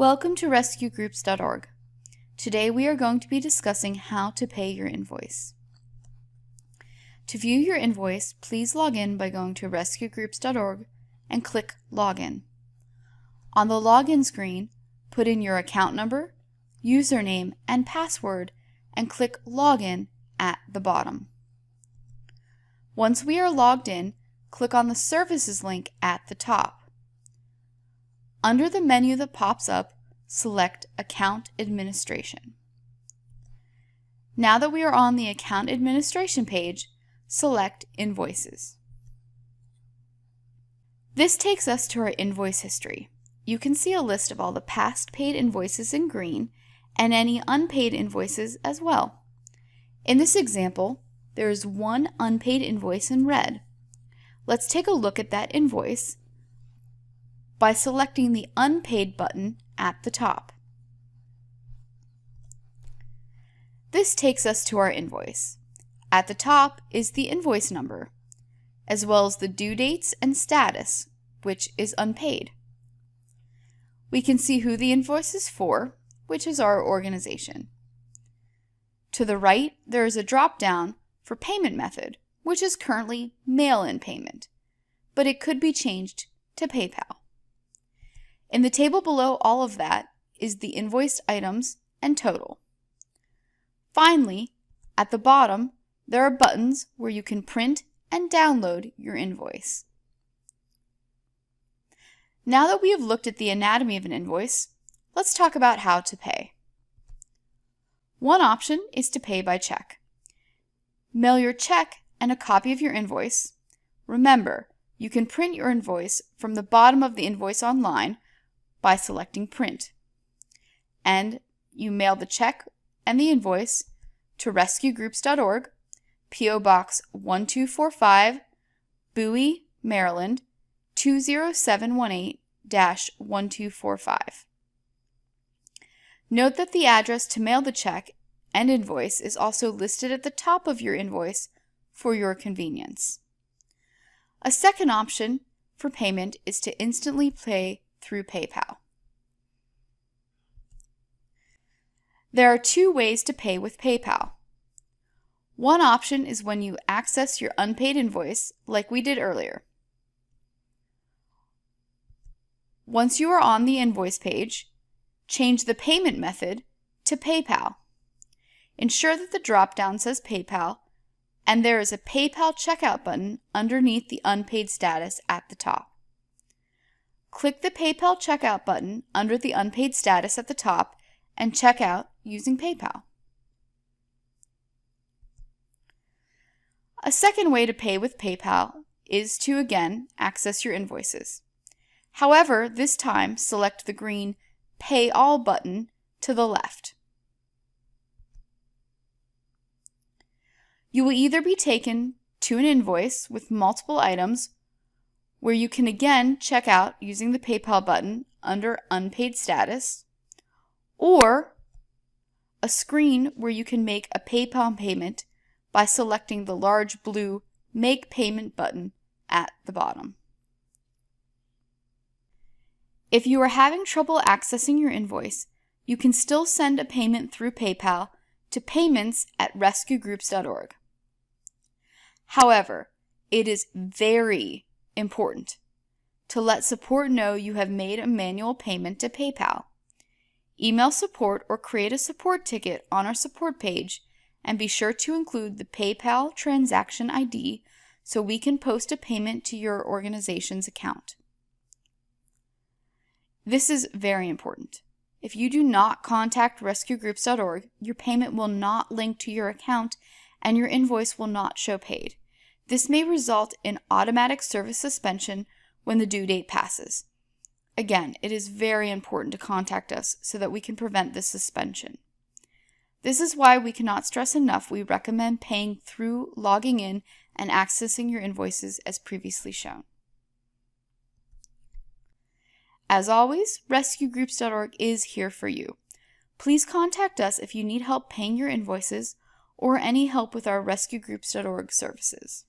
Welcome to RescueGroups.org. Today we are going to be discussing how to pay your invoice. To view your invoice, please log in by going to RescueGroups.org and click Login. On the login screen, put in your account number, username, and password and click Login at the bottom. Once we are logged in, click on the Services link at the top. Under the menu that pops up, select Account Administration. Now that we are on the Account Administration page, select Invoices. This takes us to our invoice history. You can see a list of all the past paid invoices in green and any unpaid invoices as well. In this example, there is one unpaid invoice in red. Let's take a look at that invoice by selecting the Unpaid button at the top. This takes us to our invoice. At the top is the invoice number, as well as the due dates and status, which is unpaid. We can see who the invoice is for, which is our organization. To the right, there is a drop-down for payment method, which is currently mail-in payment, but it could be changed to PayPal. In the table below all of that is the invoiced items and total. Finally, at the bottom, there are buttons where you can print and download your invoice. Now that we have looked at the anatomy of an invoice, let's talk about how to pay. One option is to pay by check. Mail your check and a copy of your invoice. Remember, you can print your invoice from the bottom of the invoice online by selecting Print. And you mail the check and the invoice to RescueGroups.org, P.O. Box 1245, Bowie, Maryland 20718-1245. Note that the address to mail the check and invoice is also listed at the top of your invoice for your convenience. A second option for payment is to instantly pay through PayPal. There are two ways to pay with PayPal. One option is when you access your unpaid invoice, like we did earlier. Once you are on the invoice page, change the payment method to PayPal. Ensure that the drop-down says PayPal, and there is a PayPal checkout button underneath the unpaid status at the top. Click the PayPal checkout button under the unpaid status at the top and check out using PayPal. A second way to pay with PayPal is to again access your invoices. However, this time select the green Pay All button to the left. You will either be taken to an invoice with multiple items where you can again check out using the PayPal button under Unpaid Status, or a screen where you can make a PayPal payment by selecting the large blue Make Payment button at the bottom. If you are having trouble accessing your invoice, you can still send a payment through PayPal to payments@rescuegroups.org. However, it is very important to let support know you have made a manual payment to PayPal. Email support or create a support ticket on our support page and be sure to include the PayPal transaction ID so we can post a payment to your organization's account. This is very important. If you do not contact RescueGroups.org, your payment will not link to your account and your invoice will not show paid. This may result in automatic service suspension when the due date passes. Again, it is very important to contact us so that we can prevent this suspension. This is why we cannot stress enough we recommend paying through logging in and accessing your invoices as previously shown. As always, RescueGroups.org is here for you. Please contact us if you need help paying your invoices or any help with our RescueGroups.org services.